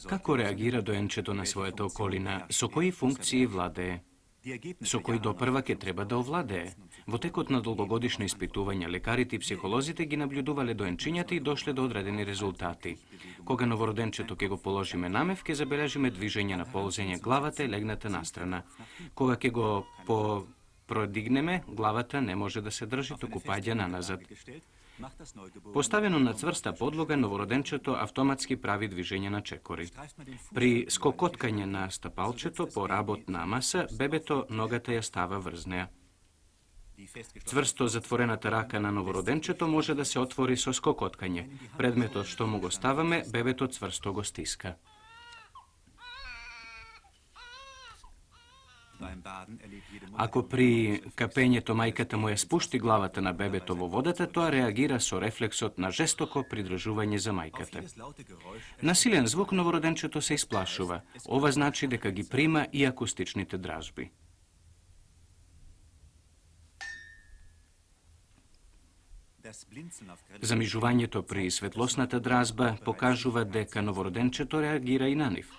Kako reagira dojenčeto na своята околина? Со кои функции владее? Со кои допрваке треба да овладее? Во текот на долгогодишни испитувања, лекарите и психолозите ги наблюдувале доенчињата и дошле до одредени резултати. Кога новороденчето ќе го положиме намев, ќе забележиме движење на ползење главата и легната настрана. Кога ќе го продигнеме, главата не може да се држи, туку паѓа наназад. Поставено на цврста подлога, новороденчето автоматски прави движење на чекори. При скокоткање на стапалчето по работна маса, бебето ногата ја става врз неа. Цврсто затворената рака на новороденчето може да се отвори со скокоткање. Предметот што му го ставаме, бебето цврсто го стиска. Ако при капењето мајката му ја спушти главата на бебето во водата, тоа реагира со рефлексот на жестоко придржување за мајката. На силен звук новороденчето се исплашува. Ова значи дека ги прима и акустичните дражби. Замижувањето при светлосната дразба покажува дека новороденчето реагира и на нив.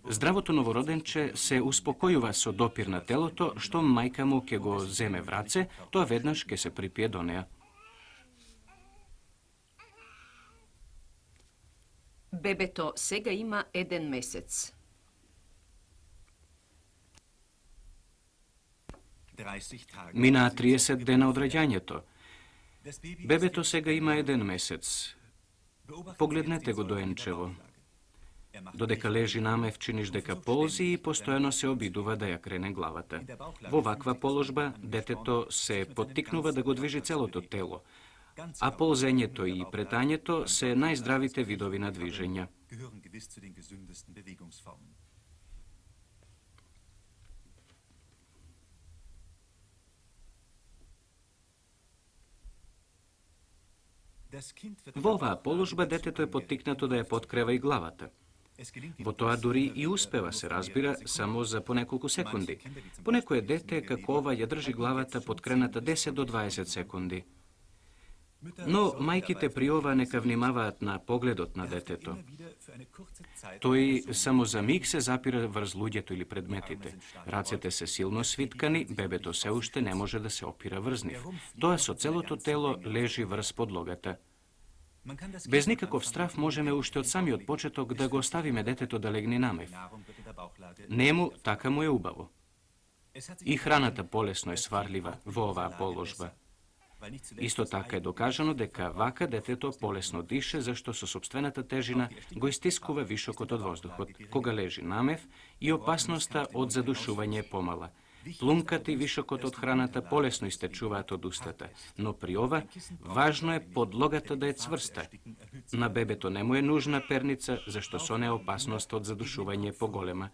Здравото новороденче се успокојува со допир на телото, што мајка му ќе го земе в раце, тоа веднаш ќе се припие до неа. Бебето сега има 1 месец. Минаа 30 дена од раѓањето. Бебето сега има 1 месец. Погледнете го доенчево. Додека лежи намев, чиниш дека ползи и постојано се обидува да ја крене главата. Во ваква положба, детето се поттикнува да го движи целото тело, а ползењето и претањето се најздравите видови на движења. Во оваа положба детето е поттикнато да ја поткрева и главата. Во тоа дури и успева, се разбира, само за по неколку секунди. Понекое дете, како ова, ја држи главата поткрената 10 до 20 секунди. Но мајките при ова нека внимаваат на погледот на детето. Тој само за миг се запира врз луѓето или предметите. Рацете се силно свиткани, бебето се уште не може да се опира врз нив. Тоа со целото тело лежи врз подлогата. Без никаков страв можеме уште од самиот почеток да го оставиме детето да легне намев. Нему така му е убаво. И храната полесно е сварлива во оваа положба. Исто така е докажано дека вака детето полесно дише, зашто со сопствената тежина го истискува вишокот од воздухот. Кога лежи намев, и опасноста од задушување е помала. Плунката и вишокот од храната полесно истечуваат од устата, но при ова важно е подлогата да е цврста. На бебето не му е нужна перница, зашто со неа опасност од задушување е поголема.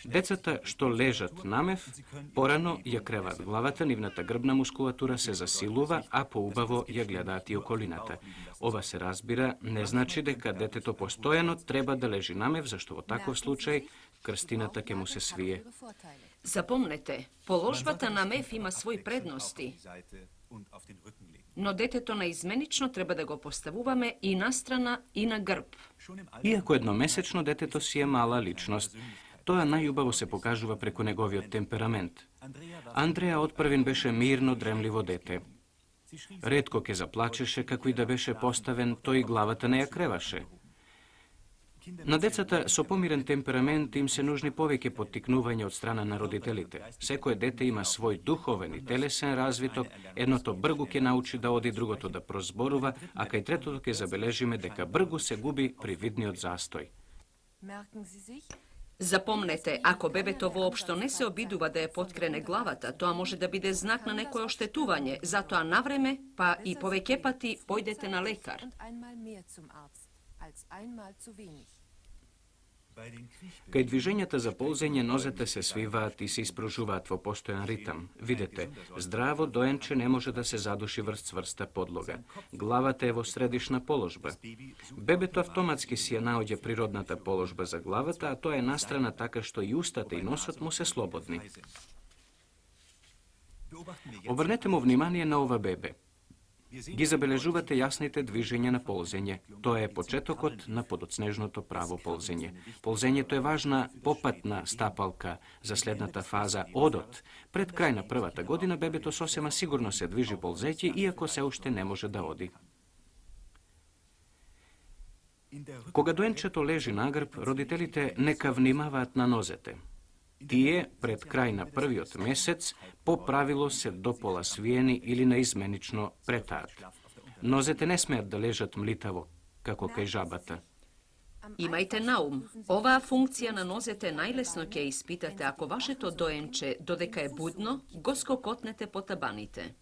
Децата што лежат намев, порано ја креваат главата, нивната грбна мускулатура се засилува, а поубаво ја гледаат и околината. Ова се разбира, не значи дека детето постојано треба да лежи намев, зашто во таков случај крстината ќе му се свие. Запомнете, положбата на мев има своји предности, но детето наизменично треба да го поставуваме и настрана и на грб. Иако едномесечно детето си е мала личност, тоа најубаво се покажува преку неговиот темперамент. Андреа отпрвин беше мирно, дремливо дете. Ретко ќе заплачеше, како и да беше поставен, тој главата не ја креваше. На децата со помирен темперамент им се нужни повеќе поттикнување од страна на родителите. Секое дете има свој духовен и телесен развиток, едното бргу ќе научи да оди, другото да прозборува, а кај третото ќе забележиме дека бргу се губи при видниот застој. Запомнете, ако бебето воопшто не се обидува да ја поткрене главата, тоа може да биде знак на некое оштетување, затоа навреме, па и повеќе пати појдете на лекар. Кај движењата за ползење нозете се свиваат и се испружуваат во постојан ритам. Видете, здраво доенче не може да се задуши врз цврста подлога. Главата е во средишна положба. Бебето автоматски си ја наоѓа природната положба за главата, а тоа е настрана така што и устата и носот му се слободни. Обрнете му внимание на ова бебе. ги забележувате јасните движења на ползење. Тоа е почетокот на подоцнежното право ползење. Ползењето е важна попатна стапалка за следната фаза, одот. Пред крај на првата година бебето сосема сигурно се движи ползејќи, иако се уште не може да оди. Кога доенчето лежи на грб, родителите нека внимаваат на нозете. Тие, пред крај на првиот месец, по правило се допола свиени или наизменично претаат. Нозете не смеат да лежат млитаво, како кај жабата. Имајте на ум, оваа функција на нозете најлесно ќе испитате ако вашето доенче, додека е будно, го скокотнете по табаните.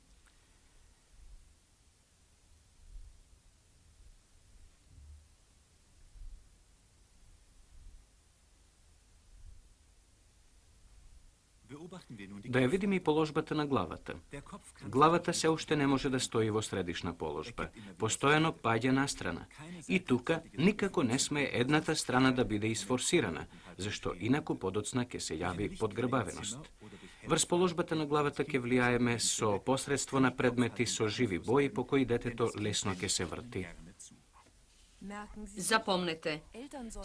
Да ја видиме и положбата на главата. Главата се уште не може да стои во средишна положба. Постојано паѓа настрана. И тука никако не сме едната страна да биде isforsirana, зашто инаку подоцна ќе се јави подгрбавеност. Врз положбата на главата ќе влијаеме со посредство на предмети со живи бои по кои детето лесно ќе се врти. Запомнете,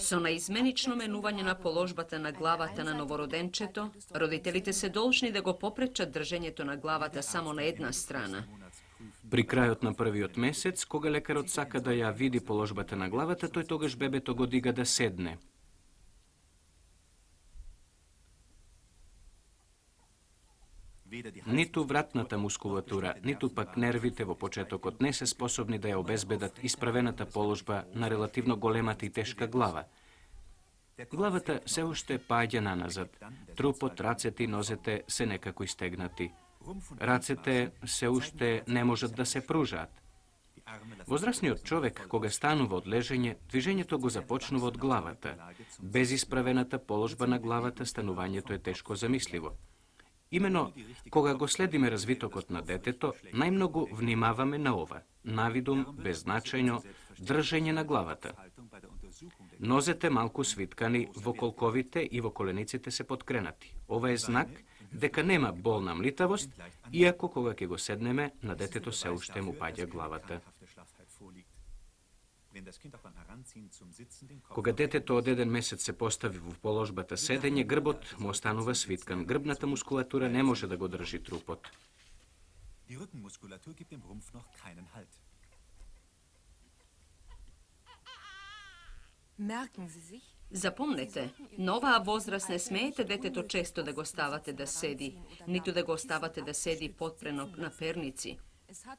со наизменично менување на положбата на главата на новороденчето, родителите се должни да го попречат држењето на главата само на една страна. При крајот на првиот месец, кога лекарот сака да ја види положбата на главата, тој тогаш бебето го дига да седне. Ниту вратната мускулатура, ниту пак нервите во почетокот не се способни да ја обезбедат исправената положба на релативно големата и тешка глава. Главата се уште паѓа наназад, трупот, рацете и нозете се некако истегнати. Рацете се уште не можат да се пружаат. Возрасниот човек, кога станува од лежење, движењето го започнува од главата. Без исправената положба на главата, станувањето е тешко замисливо. Имено, кога го следиме развитокот на детето, најмногу внимаваме на ова. Навидум, беззначајно, држење на главата. Нозете малку свиткани, во колковите и во колениците се подкренати. Ова е знак дека нема болна млитавост, иако кога ќе го седнеме, на детето се уште му паѓа главата. Кога детето од 1 месец се постави во положбата седење, грбот му останува свиткан. Грбната мускулатура не може да го држи трупот. Запомнете, на оваа возраст не смеете детето често да го ставате да седи, ниту да го оставате да седи потпрено на перници,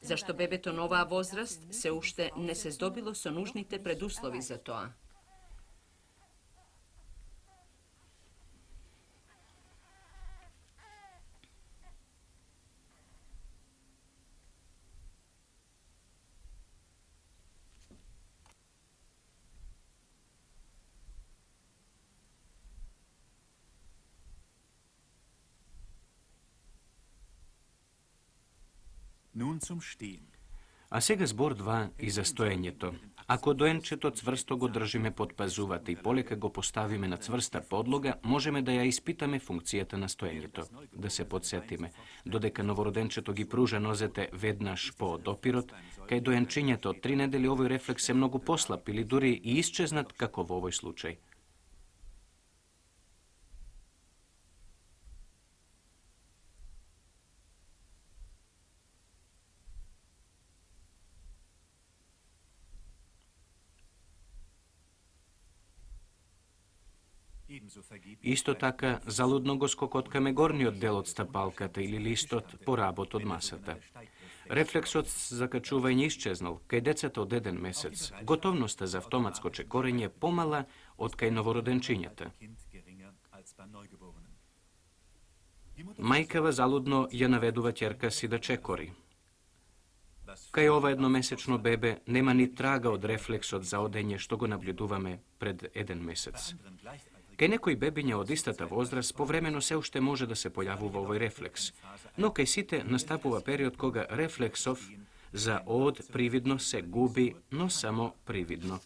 зашто бебето на оваа возраст се уште не се здобило со нужните предуслови за тоа. А сега збор 2 и за стоењето. Ако доенчето цврсто го држиме под пазувата и полека го поставиме на цврста подлога, можеме да ја испитаме функцијата на стоењето. Да се подсетиме, додека новороденчето ги пружа нозете веднаш по допирот, кај доенчињето од 3 недели овој рефлекс е многу послаб или дури и исчезнат како во овој случај. Исто така, залудно го скокоткаме горниот дел од стапалката или листот по работ од масата. Рефлексот за качување исчезнал, кај децата од 1 месец. Готовноста за автоматско чекорење помала од кај новороденчињата. Мајкава залудно ја наведува ќерка си да чекори. Кај ова едномесечно бебе нема ни трага од рефлексот за одење што го наблюдуваме пред 1 месец. Кај некои бебиња од истата возраст, повремено се уште може да се појавува овој рефлекс, но кај сите настапува период кога рефлексов за од привидно се губи, но само привидно.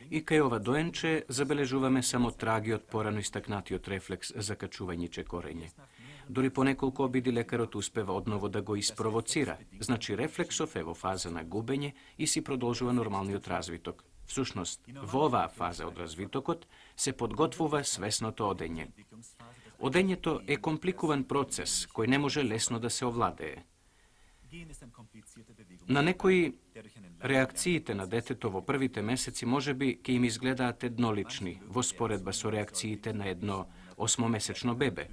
И кај ова доенче забележуваме само трагиот порано истакнатиот рефлекс за качувањиче корење. Дури по неколку обиди лекарот успева одново да го испровоцира, значи рефлексов е во фаза на губење и си продолжува нормалниот развиток. Всушност, во оваа фаза од развитокот се подготвува свесното одење. Одењето е компликуван процес кој не може лесно да се овладее. На некои реакциите на детето во првите месеци можеби ќе им изгледаат еднолични во споредба со реакциите на едно 8-месечно бебе.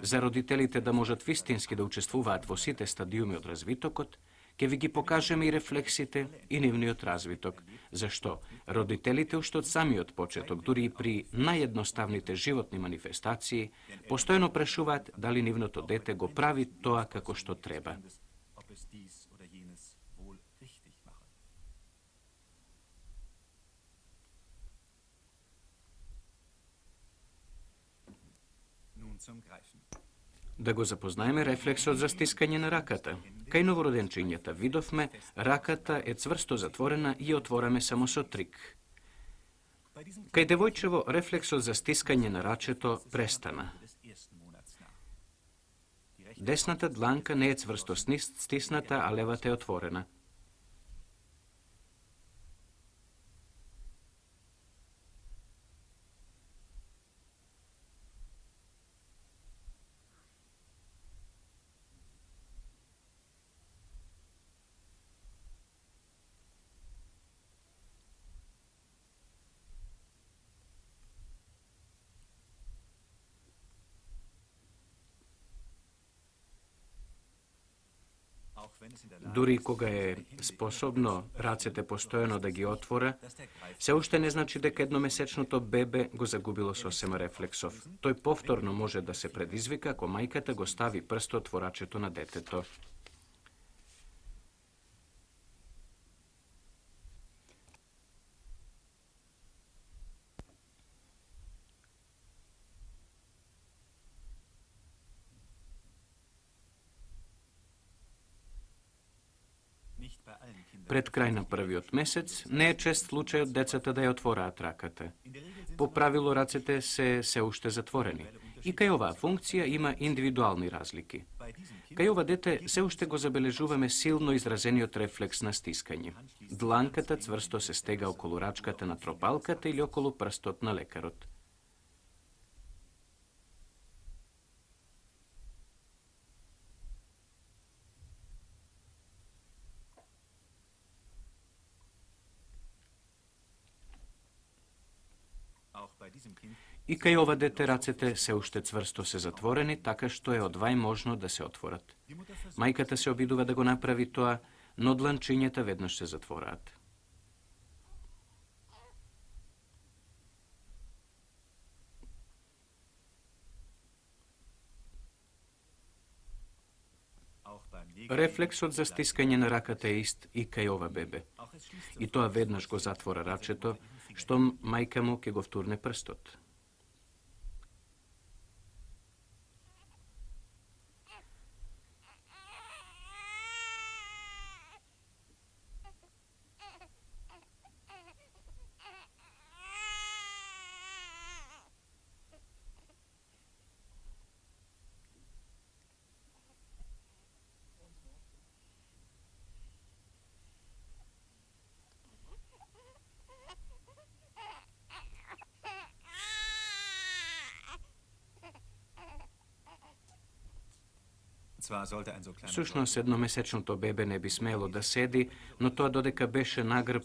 За родителите да можат вистински да учествуваат во сите стадиуми од развитокот, ќе ви ги покажеме и рефлексите и нивниот развиток, зашто родителите уште од самиот почеток, дури и при наједноставните животни манифестации, постојано прашуваат дали нивното дете го прави тоа како што треба. Да го запознаеме рефлексот за стискање на раката. Кај новороденчињата видовме, раката е цврсто затворена и отвораме само со трик. Кај девојчево рефлексот за стискање на рачето престана. Десната дланка не е цврсто стисната, а левата е отворена. Дури кога е способно рацете постојано да ги отвора, се уште не значи дека едномесечното бебе го загубило сосема рефлексов. Тој повторно може да се предизвика ако мајката го стави прстот во рачето на детето. Пред крај на првиот месец не е чест случајот децата да ја отвораат раката. По правило рацете се уште затворени. И кај оваа функција има индивидуални разлики. Кај ова дете се уште го забележуваме силно изразениот рефлекс на стискање. Дланката цврсто се стега околу рачката на тропалката или околу прстот на лекарот. И кај ова дете рацете се уште цврсто се затворени, така што е одвај можно да се отворат. Мајката се обидува да го направи тоа, но дланчињата веднаш се затвораат. Рефлексот за стискање на раката е ист и кај ова бебе. И тоа веднаш го затвора рачето, штом мајка му ќе го втурне прстот. Всушност, едномесечното бебе не би смело да седи, но тоа додека беше нагрб,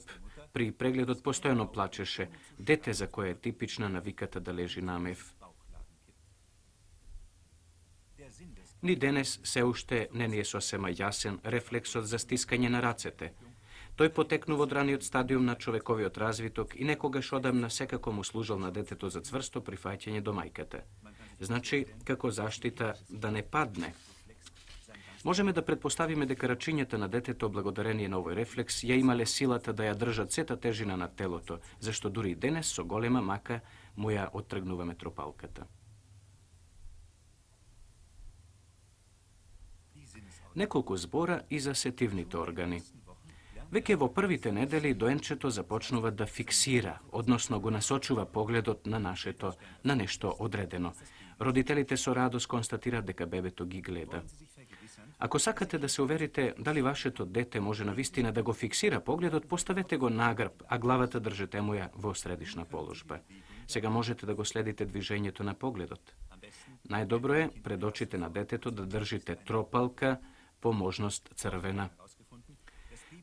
при прегледот постојано плачеше, дете за кое е типична навиката да лежи намев. Ни денес се уште не ни е сосема јасен рефлексот за стискање на рацете. Тој потекнува од раниот стадиум на човековиот развиток и некогаш одамна секако му служел на детето за цврсто прифаќање до мајката. Значи, како заштита да не падне. Можеме да предпоставиме дека рачињата на детето, благодарение на овој рефлекс, ја имале силата да ја држат сета тежина на телото, зашто дури и денес со голема мака му ја оттргнуваме тропалката. Неколку збора и за сетивните органи. Веќе во првите недели доенчето започнува да фиксира, односно го насочува погледот на на нешто одредено. Родителите со радост констатираат дека бебето ги гледа. Ако сакате да се уверите дали вашето дете може навистина да го фиксира погледот, поставете го нагрб, а главата држете му ја во средишна положба. Сега можете да го следите движењето на погледот. Најдобро е пред очите на детето да држите тропалка, по можност црвена.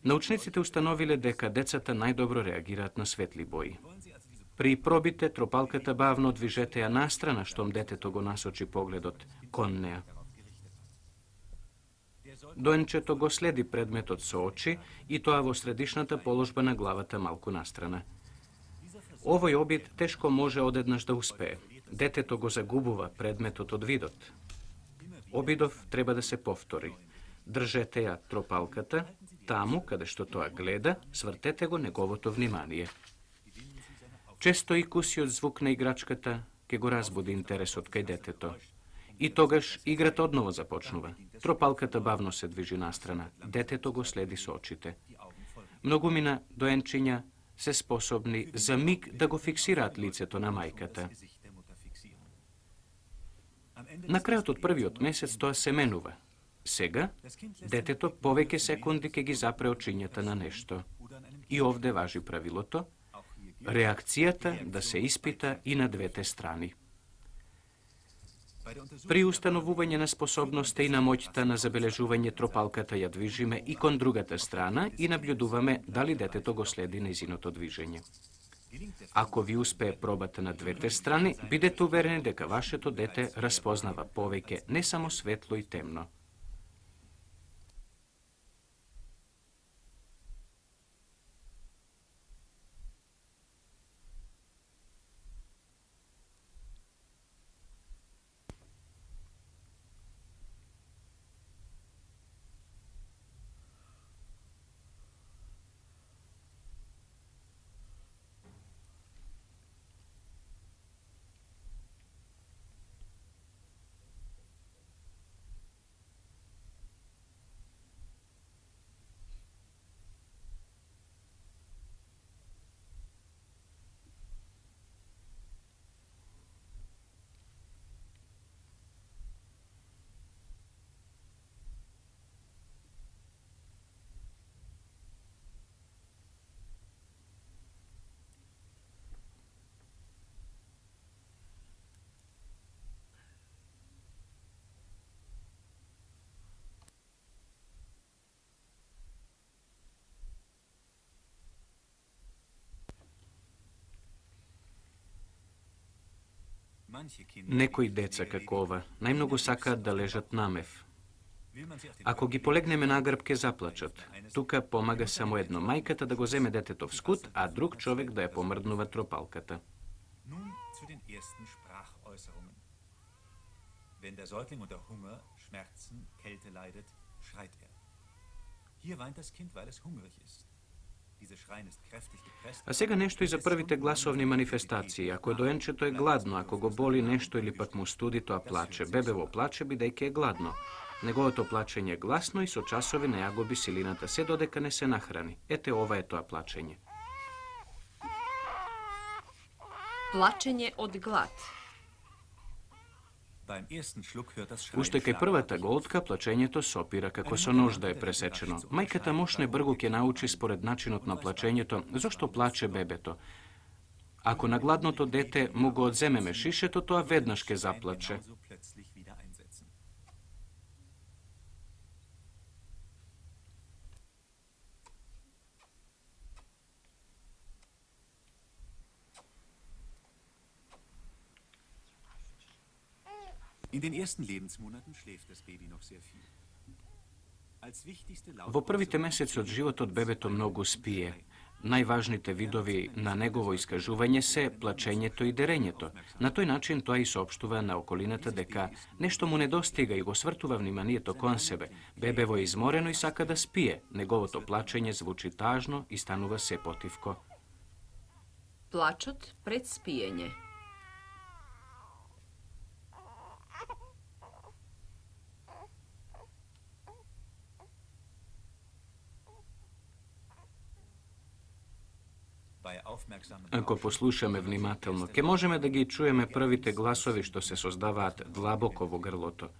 Научниците установиле дека децата најдобро реагираат на светли бои. При пробите тропалката бавно движете ја настрана штом детето го насочи погледот кон неа. Доенчето го следи предметот со очи и тоа во средишната положба на главата малку настрана. Овој обид тешко може одеднаш да успее. Детето го загубува предметот од видот. Обидов треба да се повтори. Држете ја тропалката, таму каде што тоа гледа, свртете го неговото внимание. Често и кусиот звук на играчката ќе го разбуди интересот кај детето. И тогаш играта одново започнува. Тропалката бавно се движи настрана. Детето го следи со очите. Многумина доенчиња се способни за миг да го фиксираат лицето на мајката. На крајот од првиот месец тоа се менува. Сега, детето повеќе секунди ќе ги запре очињата на нешто. И овде важи правилото, реакцијата да се испита и на двете страни. При установување на способноста и на моќта на забележување тропалката ја движиме и кон другата страна и наблюдуваме дали детето го следи нејзиното движење. Ако ви успее пробата на двете страни, бидете уверени дека вашето дете распознава повеќе не само светло и темно. Некои деца како ова најмногу сакаат да лежат намев. Ако ги полегнеме на грб ќе заплачат. Тука помага само едно, мајката да го земе детето в скут, а друг човек да ја помрднува тропалката. Wenn der Säugling unter Hunger, Schmerzen, Kälte leidet, schreit er. Hier weint das Kind, weil es hungrig ist. А сега нешто и за првите гласовни манифестации. Ако доенчето е гладно, ако го боли нешто или пак му студи, тоа плаче. Бебево плаче бидејќи е гладно. Неговото плачење е гласно и со часови не ја губи силината, се додека не се нахрани. Ете, ова е тоа плачење. Плачење од глад. Уште кај првата голтка плачењето сопира како со нож да е пресечено. Мајката мошне бргу ќе научи според начинот на плачењето зошто плаче бебето. Ако на гладното дете му го одземеме шишето, тоа веднаш ќе заплаче. In den ersten Lebensmonaten schläft das Baby noch sehr viel. Во првите месеци од животот бебето многу спие. Најважните видови на негово искажување се плачењето и дерењето. На тој начин тоа и соопштува на околината дека нешто му недостига и го свртува вниманието кон себе. Бебево е изморено и сака да спие. Неговото плачење звучи тажно и станува се потивко. Плачот пред спиење. Ако послушаме внимателно, ке можеме да ги чуеме првите гласови што се создаваат длабоко во грлото.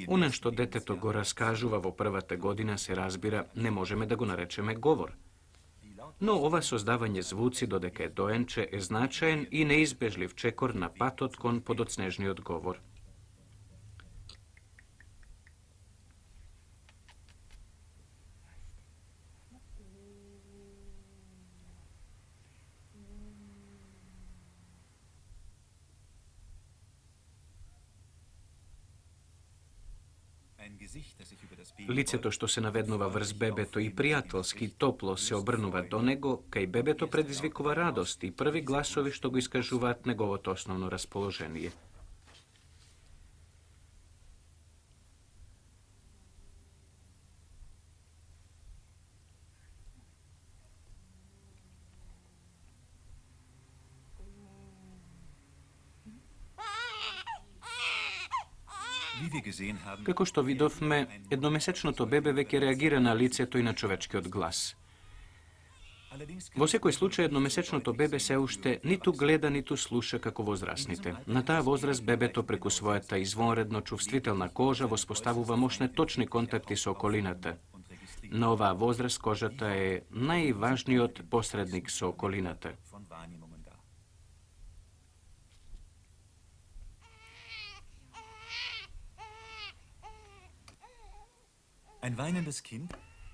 Она што детето го раскажува во првата година се разбира, не можеме да го наречеме говор. Но ова создавање звуци додека е доенче е значаен и неизбежлив чекор на патот кон подоцнежниот говор. Лицето што се наведнува врз бебето и пријателски, топло се обрнува до него, кај бебето предизвикува радост и први гласови што го искажуваат неговото основно расположение. Како што видовме, едномесечното бебе веќе реагира на лицето и на човечкиот глас. Во секој случај, едномесечното бебе се уште ниту гледа, ниту слуша како возрастните. На таа возраст бебето преку својата извонредно чувствителна кожа воспоставува мощни точни контакти со околината. На оваа возраст кожата е најважниот посредник со околината.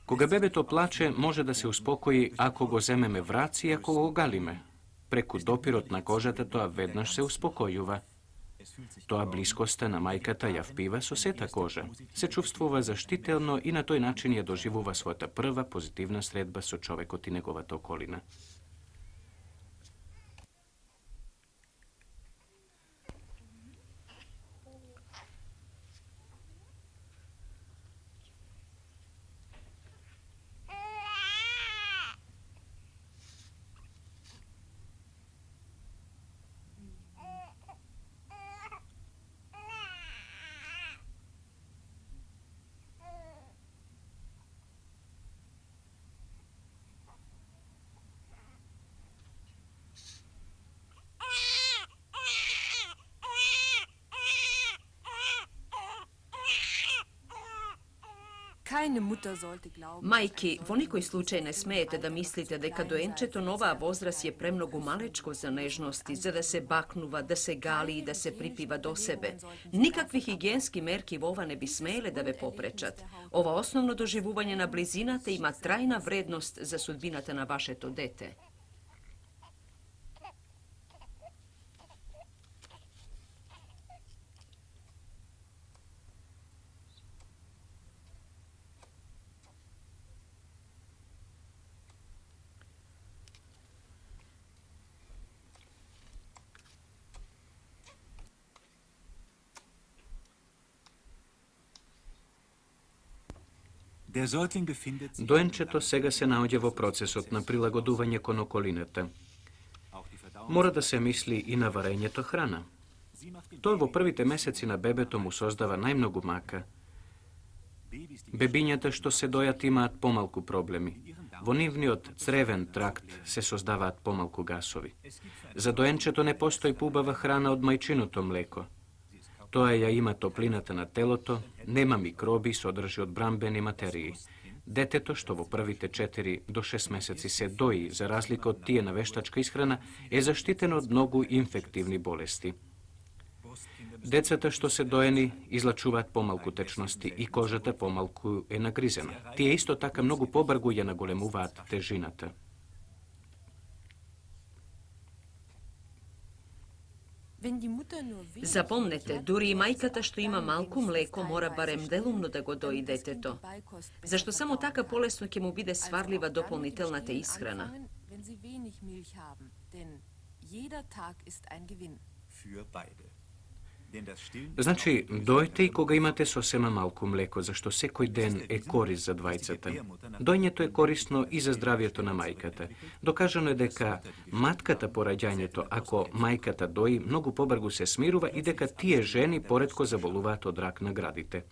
Кога бебето плаче, може да се успокои ако го земеме в раце и ако го галиме. Преку допирот на кожата тоа веднаш се успокојува. Тоа блискоста на мајката ја впива со сета кожа. Се чувствува заштително и на тој начин ја доживува својата прва позитивна средба со човекот и неговата околина. Мајки, во никој случај не смеете да мислите дека доенчето на оваа возраст е премногу малечко за нежности, за да се бакнува, да се гали и да се припива до себе. Никакви хигиенски мерки во ова не би смееле да ве попречат. Ова основно доживување на близината има трајна вредност за судбината на вашето дете. Доенчето сега се наоѓа во процесот на прилагодување кон околината. Мора да се мисли и на варењето храна. Тоа во првите месеци на бебето му создава најмногу мака. Бебињата што се дојат имаат помалку проблеми. Во нивниот цревен тракт се создаваат помалку гасови. За доенчето не постои поубава храна од мајчиното млеко. Тоа ја има топлината на телото, нема микроби и содржи одбранбени материи. Детето, што во првите 4 до 6 месеци се дои, за разлика од тие на вештачка исхрана, е заштитено од многу инфективни болести. Децата што се доени излачуваат помалку течности и кожата помалку е нагризена. Тие исто така многу побргу ја наголемуваат тежината. Запомнете, дури и мајката што има малку млеко мора барем делумно да го дои детето, зашто само така полесно ќе му биде сварлива дополнителната исхрана. Значи, дојте и кога имате сосема малку млеко, зашто секој ден е корис за двајцата. Дојњето е корисно и за здравието на мајката. Докажано е дека матката по раѓањето, ако мајката дои, многу побргу се смирува и дека тие жени поретко заболуваат од рак на градите.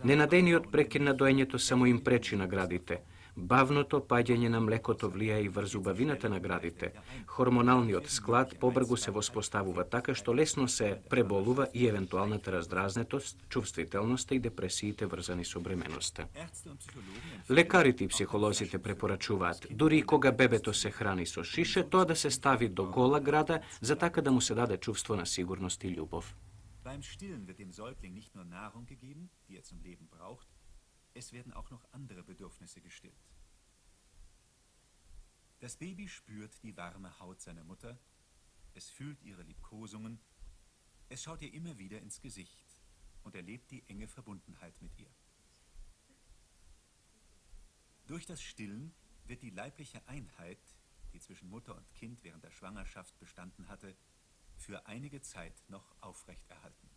Ненадејниот прекин на доењето само им пречи на градите. Бавното паѓање на млекото влија и врз убавината на градите. Хормоналниот склад побргу се воспоставува така што лесно се преболува и евентуалната раздразнетост, чувствителноста и депресиите врзани со бременоста. Лекарите и психолозите препорачуваат, дури и кога бебето се храни со шише, тоа да се стави до гола града, за така да му се даде чувство на сигурност и љубов. Beim Stillen wird dem Säugling nicht nur Nahrung gegeben, die er zum Leben braucht, es werden auch noch andere Bedürfnisse gestillt. Das Baby spürt die warme Haut seiner Mutter, es fühlt ihre Liebkosungen, es schaut ihr immer wieder ins Gesicht und erlebt die enge Verbundenheit mit ihr. Durch das Stillen wird die leibliche Einheit, die zwischen Mutter und Kind während der Schwangerschaft bestanden hatte, für einige Zeit noch aufrechterhalten.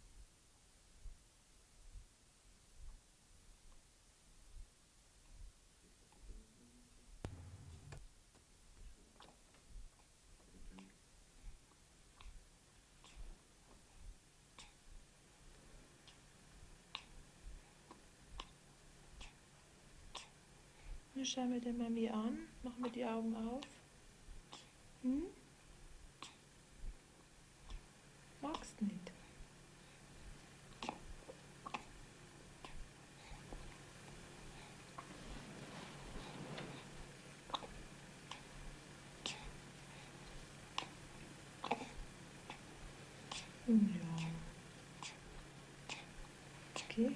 Nun schauen wir den Mami an. Machen wir die Augen auf. Hm? Magst nicht. Ja. Okay.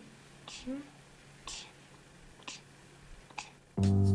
Hm?